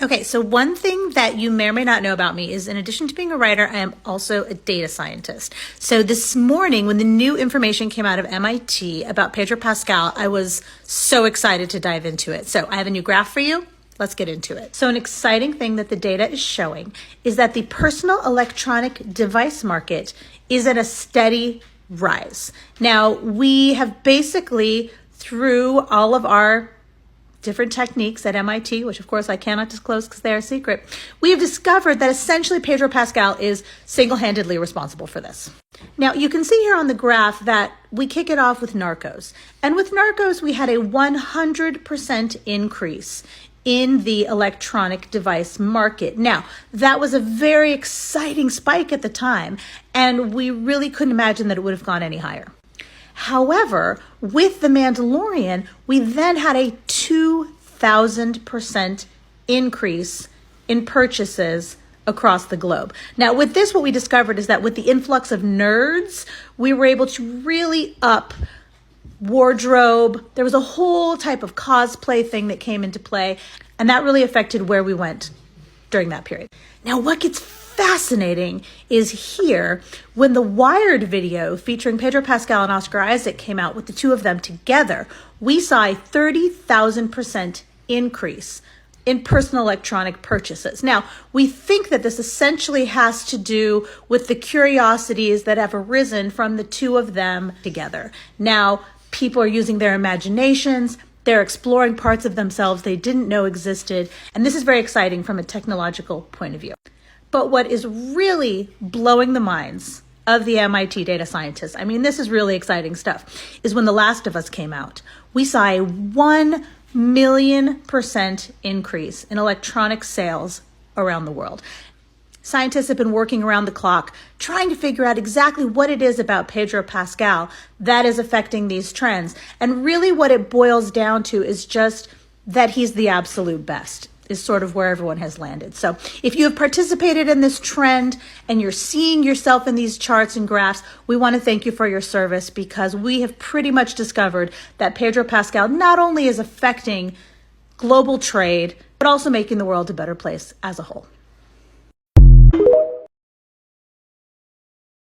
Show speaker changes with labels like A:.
A: Okay, so one thing that you may or may not know about me is in addition to being a writer, I am also a data scientist. So this morning when the new information came out of MIT about Pedro Pascal, I was so excited to dive into it. So I have a new graph for you. Let's get into it. So an exciting thing that the data is showing is that the personal electronic device market is at a steady rise. Now, we have basically, through all of our different techniques at MIT, which of course I cannot disclose because they are secret, we have discovered that essentially Pedro Pascal is single-handedly responsible for this. Now, you can see here on the graph that we kick it off with Narcos. And with Narcos, we had a 100% increase in the electronic device market. Now, that was a very exciting spike at the time, and we really couldn't imagine that it would have gone any higher. However, with The Mandalorian, we then had a 2,000% increase in purchases across the globe. Now, with this, what we discovered is that with the influx of nerds, we were able to really up wardrobe. There was a whole type of cosplay thing that came into play, and that really affected where we went during that period. Now, what gets fascinating is here when the Wired video featuring Pedro Pascal and Oscar Isaac came out with the two of them together, we saw a 30,000% increase in personal electronic purchases. Now, we think that this essentially has to do with the curiosities that have arisen from the two of them together. Now, people are using their imaginations. They're exploring parts of themselves they didn't know existed. And this is very exciting from a technological point of view. But what is really blowing the minds of the MIT data scientists, I mean, this is really exciting stuff, is when The Last of Us came out. We saw a 1,000,000% increase in electronic sales around the world. Scientists have been working around the clock trying to figure out exactly what it is about Pedro Pascal that is affecting these trends. And really what it boils down to is just that he's the absolute best, is sort of where everyone has landed. So if you have participated in this trend and you're seeing yourself in these charts and graphs, we want to thank you for your service, because we have pretty much discovered that Pedro Pascal not only is affecting global trade, but also making the world a better place as a whole.